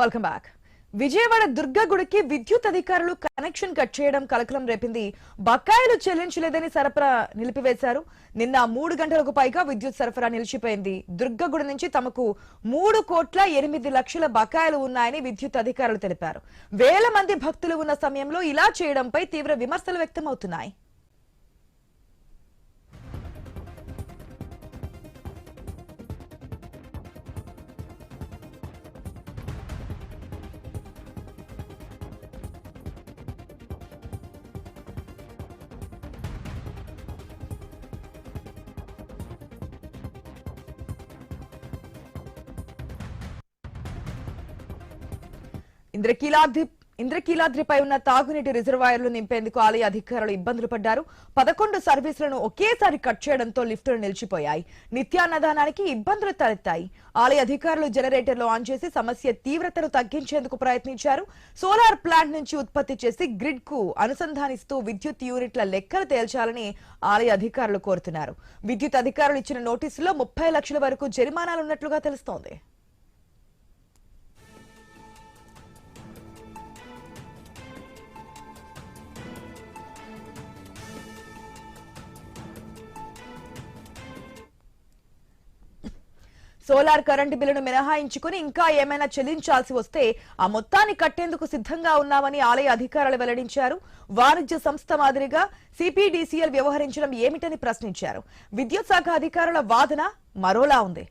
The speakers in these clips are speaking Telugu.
Welcome back. విజయవాడ దుర్గ గుడికి విద్యుత్ అధికారులు కనెక్షన్ కట్ చేయడం కలకలం రేపింది. బకాయిలు చెల్లించలేదని సరఫరా నిలిపివేశారు. నిన్న 3 గంటలకు పైగా విద్యుత్ సరఫరా నిలిచిపోయింది. దుర్గ గుడి నుంచి తమకు 3,08,00,000 బకాయిలు ఉన్నాయని విద్యుత్ అధికారులు తెలిపారు. వేల మంది భక్తులు ఉన్న సమయంలో ఇలా చేయడంపై తీవ్ర విమర్శలు వ్యక్తమవుతున్నాయి. ఇంద్రకీలాద్రిపై ఉన్న తాగునీటి రిజర్వాయర్లు నింపేందుకు ఆలయ అధికారులు ఇబ్బందులు పడ్డారు. 11 సర్వీసులను ఒకేసారి కట్ చేయడంతో లిఫ్టులు నిలిచిపోయాయి. నిత్యాన్నదానానికి ఇబ్బందులు తలెత్తాయి. ఆలయ అధికారులు జనరేటర్లు ఆన్ చేసి సమస్య తీవ్రతను తగ్గించేందుకు ప్రయత్నించారు. సోలార్ ప్లాంట్ నుంచి ఉత్పత్తి చేసి గ్రిడ్ కు అనుసంధానిస్తూ విద్యుత్ యూనిట్ల లెక్కలు తేల్చాలని ఆలయ అధికారులు కోరుతున్నారు. విద్యుత్ అధికారులు ఇచ్చిన నోటీసులో 30 లక్షల వరకు జరిమానాలున్నట్లుగా తెలుస్తోంది. సోలార్ కరెంటు బిల్లును మినహాయించుకుని ఇంకా ఏమైనా చెల్లించాల్సి వస్తే ఆ మొత్తాన్ని కట్టేందుకు సిద్ధంగా ఉన్నామని ఆలయ అధికారులు వెల్లడించారు. వాణిజ్య సంస్థ మాదిరిగా సిపిడిసిఎల్ వ్యవహరించడం ఏమిటని ప్రశ్నించారు. విద్యుత్ శాఖ అధికారుల వాదన మరోలా ఉంది.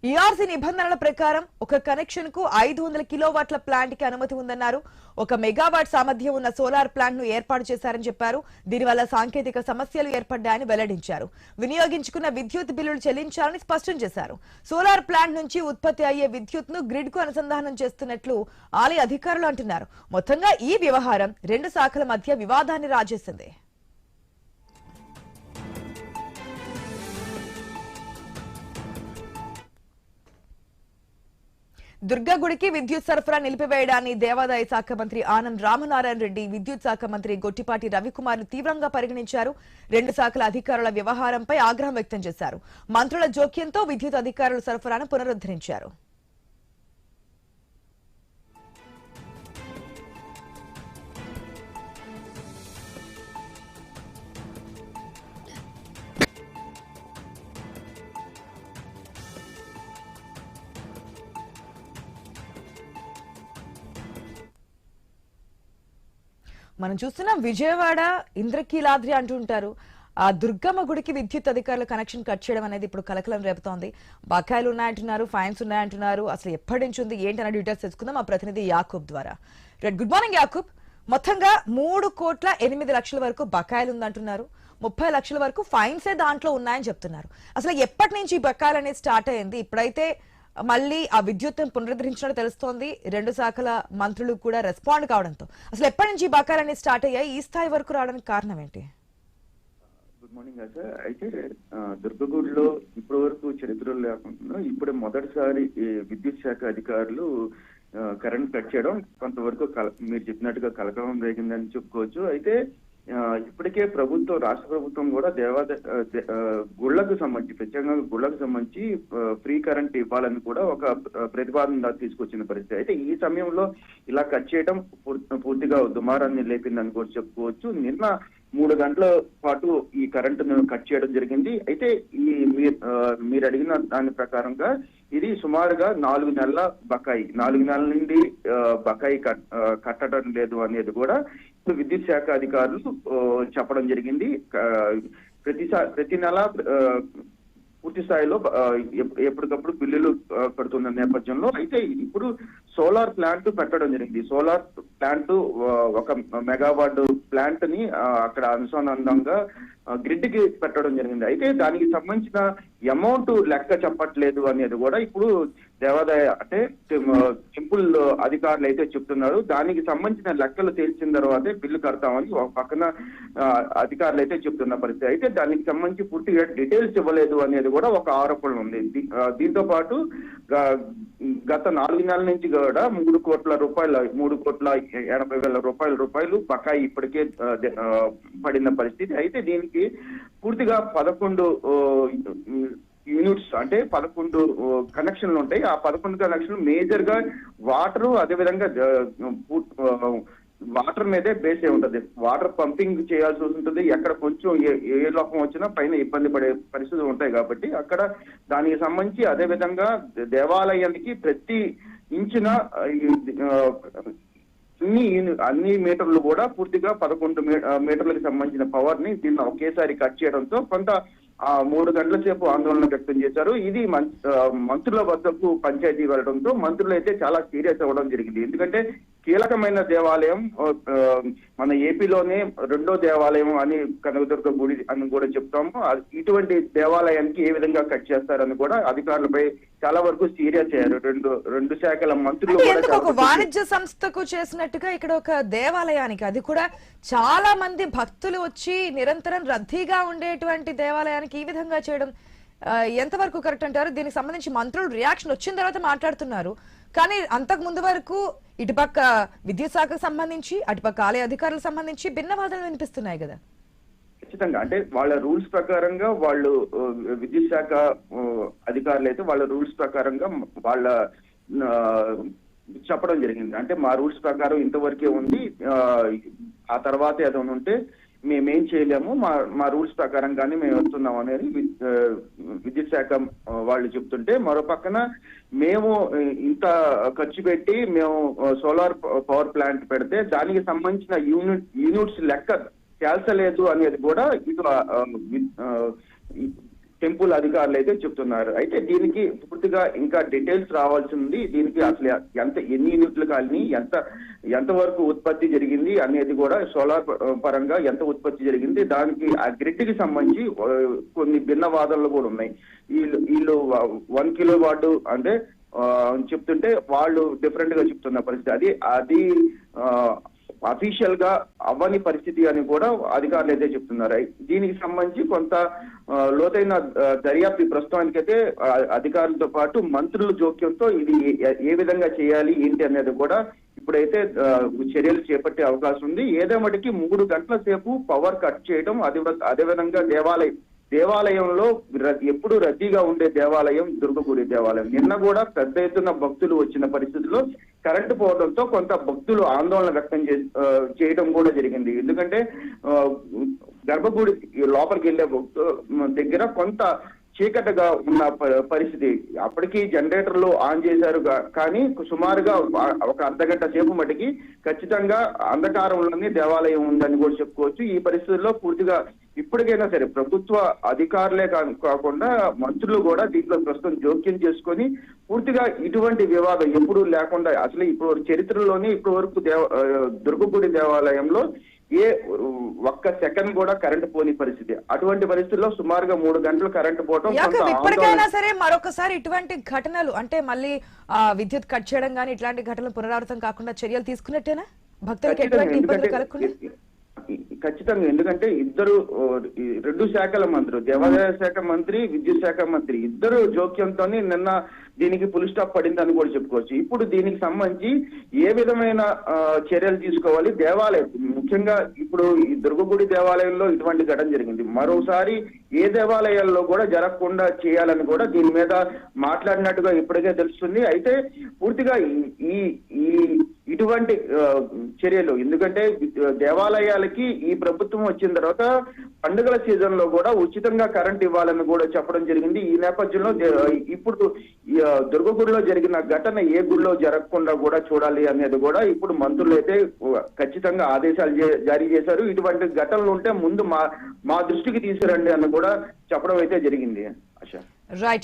ఈఆర్సీ నిబంధనల ప్రకారం ఒక కనెక్షన్ కు 500 కిలోవాట్ల ప్లాంట్ కి అనుమతి ఉందన్నారు. 1 మెగావాట్ సామర్థ్యం ఉన్న సోలార్ ప్లాంట్ ను ఏర్పాటు చేశారని చెప్పారు. దీనివల్ల సాంకేతిక సమస్యలు ఏర్పడ్డాయని వెల్లడించారు. వినియోగించుకున్న విద్యుత్ బిల్లులు చెల్లించాలని స్పష్టం చేశారు. సోలార్ ప్లాంట్ నుంచి ఉత్పత్తి అయ్యే విద్యుత్ ను గ్రిడ్ కు అనుసంధానం చేస్తున్నట్లు ఆలయ అధికారులు అంటున్నారు. మొత్తంగా ఈ వ్యవహారం 2 శాఖల మధ్య వివాదాన్ని రాజేసింది. దుర్గా గుడికి విద్యుత్ సరఫరా నిలిపివేయడాన్ని దేవాదాయ శాఖ మంత్రి ఆనం రామనారాయణ రెడ్డి, విద్యుత్ శాఖ మంత్రి గొట్టిపాటి రవికుమార్ తీవ్రంగా పరిగణించారు. 2 శాఖల అధికారుల వ్యవహారంపై ఆగ్రహం వ్యక్తం చేశారు. మంత్రుల జోక్యంతో విద్యుత్ అధికారుల సరఫరాను పునరుద్ధరించారు. మనం చూస్తున్నాం విజయవాడ ఇంద్రకీలాద్రి అంటుంటారు. ఆ దుర్గమ్మ గుడికి విద్యుత్ అధికారులు కనెక్షన్ కట్ చేయడం అనేది ఇప్పుడు కలకలం రేపుతోంది. బకాయిలు ఉన్నాయంటున్నారు, ఫైన్స్ ఉన్నాయంటున్నారు. అసలు ఎప్పటి నుంచి ఉంది ఏంటన్న డీటెయిల్స్ తెలుసుకుందాం మా ప్రతినిధి యాకూబ్ ద్వారా. Good morning Yakub. మొత్తంగా 3,08,00,000 వరకు బకాయిలు ఉందంటున్నారు. 30 లక్షల వరకు ఫైన్సే దాంట్లో ఉన్నాయని చెప్తున్నారు. అసలు ఎప్పటి నుంచి బకాయిలు అనేది స్టార్ట్ అయ్యింది? ఇప్పుడైతే మళ్ళీ ఆ విద్యుత్ పునరుద్ధరించినట్టు తెలుస్తోంది. 2 శాఖల మంత్రులు కూడా రెస్పాండ్ కావడంతో అసలు ఎప్పటి నుంచి బకాయిలన్నీ స్టార్ట్ అయ్యాయి? ఈ స్థాయి వరకు రావడానికి కారణం ఏంటి? Good morning sir. అయితే దుర్గగూడలో ఇప్పటి వరకు చరిత్రలో లేకుండా ఇప్పుడే మొదటిసారి విద్యుత్ శాఖ అధికారులు కరెంట్ కట్ చేయడం కొంతవరకు మీరు చెప్పినట్టుగా కలకలం రేగిందని చెప్పుకోవచ్చు. అయితే ఇప్పటికే ప్రభుత్వం, రాష్ట్ర ప్రభుత్వం కూడా గుళ్లకు సంబంధించి, ప్రత్యేకంగా గుళ్లకు సంబంధించి ఫ్రీ కరెంట్ ఇవ్వాలని కూడా ఒక ప్రతిపాదన తీసుకొచ్చిన పరిస్థితి. అయితే ఈ సమయంలో ఇలా కట్ చేయడం పూర్తిగా దుమారాన్ని లేపిందని కూడా చెప్పుకోవచ్చు. నిన్న 3 గంటల పాటు ఈ కరెంటును కట్ చేయడం జరిగింది. అయితే ఈ మీరు అడిగిన దాని ప్రకారంగా ఇది సుమారుగా 4 నెలల బకాయి, 4 నెలల నుండి బకాయి కట్టడం లేదు అనేది కూడా ఇప్పుడు విద్యుత్ శాఖ అధికారులు చెప్పడం జరిగింది. ప్రతి నెల పూర్తి స్థాయిలో ఎప్పటికప్పుడు బిల్లులు కడుతున్న నేపథ్యంలో అయితే ఇప్పుడు సోలార్ ప్లాంట్ పెట్టడం జరిగింది. సోలార్ ప్లాంట్ 1 మెగావాట్ ప్లాంట్ ని అక్కడ అనుసంధానంగా గ్రిడ్ కి పెట్టడం జరిగింది. అయితే దానికి సంబంధించిన అమౌంట్ లెక్క చెప్పట్లేదు అనేది కూడా ఇప్పుడు దేవాదాయ అంటే టెంపుల్ అధికారులు అయితే చెప్తున్నారు. దానికి సంబంధించిన లెక్కలు తేల్చిన తర్వాతే బిల్లు కడతామని ఒక పక్కన అధికారులు అయితే చెప్తున్న పరిస్థితి. అయితే దానికి సంబంధించి పూర్తిగా డీటెయిల్స్ ఇవ్వలేదు అనేది కూడా ఒక ఆరోపణ ఉంది. దీంతో పాటు గత 4 నెలల నుంచి కూడా 3 కోట్ల రూపాయలు, 3,80,00,000 రూపాయలు బకాయి ఇప్పటికే పడిన పరిస్థితి. అయితే దీనికి పూర్తిగా 11 యూనిట్స్ అంటే 11 కనెక్షన్లు ఉంటాయి. ఆ 11 కనెక్షన్లు మేజర్ గా వాటర్, అదేవిధంగా వాటర్ మీదే బేస్ అయి ఉంటది. వాటర్ పంపింగ్ చేయాల్సి ఉంటుంది. ఎక్కడ కొంచెం ఏ లోపం వచ్చినా పైన ఇబ్బంది పడే పరిస్థితులు ఉంటాయి కాబట్టి అక్కడ దానికి సంబంధించి అదే విధంగా దేవాలయానికి ప్రతి ఇంచిన అన్ని మీటర్లు కూడా పూర్తిగా 11 మీటర్లకు సంబంధించిన పవర్ ని దీన్ని ఒకేసారి కట్ చేయడంతో కొంత 3 గంటల సేపు ఆందోళన వ్యక్తం చేశారు. ఇది మంత్రుల వద్దకు పంచాయతీ వెళ్ళడంతో మంత్రులు అయితే చాలా సీరియస్ అవ్వడం జరిగింది. ఎందుకంటే కీలకమైన దేవాలయం, మన ఏపీలోనే 2వ దేవాలయం అని కనకదుర్గ గుడి అని కూడా చెప్తాము. ఇటువంటి దేవాలయానికి ఏ విధంగా కట్ చేస్తారని కూడా అధికారులపై చాలా వరకు సీరియస్ అయ్యారు. రెండు శాఖల మంత్రులు ఒక వాణిజ్య సంస్థకు చేసినట్టుగా ఇక్కడ ఒక దేవాలయానికి, అది కూడా చాలా మంది భక్తులు వచ్చి నిరంతరం రద్దీగా ఉండేటువంటి దేవాలయానికి ఈ విధంగా చేయడం ఎంతవరకు కరెక్ట్ అంటారు? దీనికి సంబంధించి మంత్రులు రియాక్షన్ వచ్చిన తర్వాత మాట్లాడుతున్నారు, కానీ అంతకు ముందు వరకు ఇటుపక్క విద్యుత్ శాఖకు సంబంధించి అటుపక్క ఆలయ అధికారులకు సంబంధించి భిన్న వాదనలు వినిపిస్తున్నాయి కదా. ఖచ్చితంగా అంటే వాళ్ళ రూల్స్ ప్రకారంగా వాళ్ళు విద్యుత్ శాఖ అధికారులు అయితే వాళ్ళ రూల్స్ ప్రకారంగా వాళ్ళ చెప్పడం జరిగింది. అంటే మా రూల్స్ ప్రకారం ఇంతవరకే ఉంది, ఆ తర్వాత ఏదైనా ఉంటే మేమేం చేయలేము, మా రూల్స్ ప్రకారంగానే మేము వస్తున్నాం అనేది విద్యుత్ శాఖ వాళ్ళు చెప్తుంటే, మరో పక్కన మేము ఇంత ఖర్చు పెట్టి మేము సోలార్ పవర్ ప్లాంట్ పెడితే దానికి సంబంధించిన యూనిట్స్ లెక్క తేల్చలేదు అనేది కూడా ఇటు టెంపుల్ అధికారులు అయితే చెప్తున్నారు. అయితే దీనికి పూర్తిగా ఇంకా డీటెయిల్స్ రావాల్సి ఉంది. దీనికి అసలు ఎన్ని యూనిట్లు కాలని, ఎంతవరకు ఉత్పత్తి జరిగింది అనేది కూడా సోలార్ పరంగా ఎంత ఉత్పత్తి జరిగింది, దానికి ఆ గ్రిడ్ కి సంబంధించి కొన్ని భిన్న వాదనలు కూడా ఉన్నాయి. వీళ్ళు 1 కిలోవాట్ అంటే చెప్తుంటే వాళ్ళు డిఫరెంట్ గా చెప్తున్న పరిస్థితి, అది అఫీషియల్ గా అవ్వని పరిస్థితి అని కూడా అధికారులు అయితే చెప్తున్నారు. దీనికి సంబంధించి కొంత లోతైన దర్యాప్తు ప్రస్తుతానికైతే అధికారులతో పాటు మంత్రుల జోక్యంతో ఇది ఏ విధంగా చేయాలి ఏంటి అనేది కూడా ఇప్పుడైతే చర్యలు చేపట్టే అవకాశం ఉంది. ఏదేమటికి 3 గంటల సేపు పవర్ కట్ చేయడం, అదేవిధంగా దేవాలయంలో ఎప్పుడు రద్దీగా ఉండే దేవాలయం దుర్గగుడి దేవాలయం. నిన్న కూడా పెద్ద ఎత్తున భక్తులు వచ్చిన పరిస్థితుల్లో కరెంటు పోవడంతో కొంత భక్తులు ఆందోళన వ్యక్తం చేయడం కూడా జరిగింది. ఎందుకంటే గర్భగుడి లోపలికి వెళ్లే దగ్గర కొంత చీకటిగా ఉన్న పరిస్థితి. అప్పటికి జనరేటర్లు ఆన్ చేశారు, కానీ సుమారుగా ఒక అర్ధగంట సేపు మటుకి ఖచ్చితంగా అంధకారంలోనే దేవాలయం ఉందని కూడా చెప్పుకోవచ్చు. ఈ పరిస్థితుల్లో పూర్తిగా ఇప్పటికైనా సరే ప్రభుత్వ అధికారులే కాకుండా మంత్రులు కూడా దీంట్లో ప్రస్తుతం జోక్యం చేసుకొని పూర్తిగా ఇటువంటి వివాదం ఎప్పుడు లేకుండా, అసలు ఇప్పుడు చరిత్రలోనే ఇప్పటి వరకు దుర్గగుడి దేవాలయంలో ఒక్క సెకండ్ కూడా కరెంట్ పోని పరిస్థితి. అటువంటి పరిస్థితుల్లో సుమారుగా 3 గంటలు కరెంట్ పోవడం. ఇప్పటికైనా సరే మరొకసారి ఇటువంటి ఘటనలు అంటే మళ్ళీ విద్యుత్ కట్ చేయడం కానీ ఇట్లాంటి ఘటనలు పునరావృతం కాకుండా చర్యలు తీసుకున్నట్టేనా భక్తులకు ఎటువంటి ఇబ్బందులు కలగకుండా? ఖచ్చితంగా, ఎందుకంటే ఇద్దరు 2 శాఖల మంత్రులు, దేవాదాయ శాఖ మంత్రి, విద్యుత్ శాఖ మంత్రి ఇద్దరు జోక్యంతో నిన్న దీనికి ఫుల్ స్టాప్ పడిందని కూడా చెప్పుకోవచ్చు. ఇప్పుడు దీనికి సంబంధించి ఏ విధమైన చర్యలు తీసుకోవాలి, దేవాలయం ముఖ్యంగా ఇప్పుడు ఈ దుర్గగుడి దేవాలయంలో ఇటువంటి ఘటన జరిగింది, మరోసారి ఏ దేవాలయాల్లో కూడా జరగకుండా చేయాలని కూడా దీని మీద మాట్లాడినట్టుగా ఇప్పటికే తెలుస్తుంది. అయితే పూర్తిగా ఇటువంటి చర్యలు, ఎందుకంటే దేవాలయాలకి ఈ ప్రభుత్వం వచ్చిన తర్వాత పండుగల సీజన్ లో కూడా ఉచితంగా కరెంట్ ఇవ్వాలని కూడా చెప్పడం జరిగింది. ఈ నేపథ్యంలో ఇప్పుడు దుర్గగుడిలో జరిగిన ఘటన ఏ గుడిలో జరగకుండా కూడా చూడాలి అనేది కూడా ఇప్పుడు మంత్రులు అయితే ఖచ్చితంగా ఆదేశాలు జారీ చేశారు. ఇటువంటి ఘటనలు ఉంటే ముందు మా దృష్టికి తీసుకురండి అని కూడా చెప్పడం అయితే జరిగింది. ఆశ. రైట్.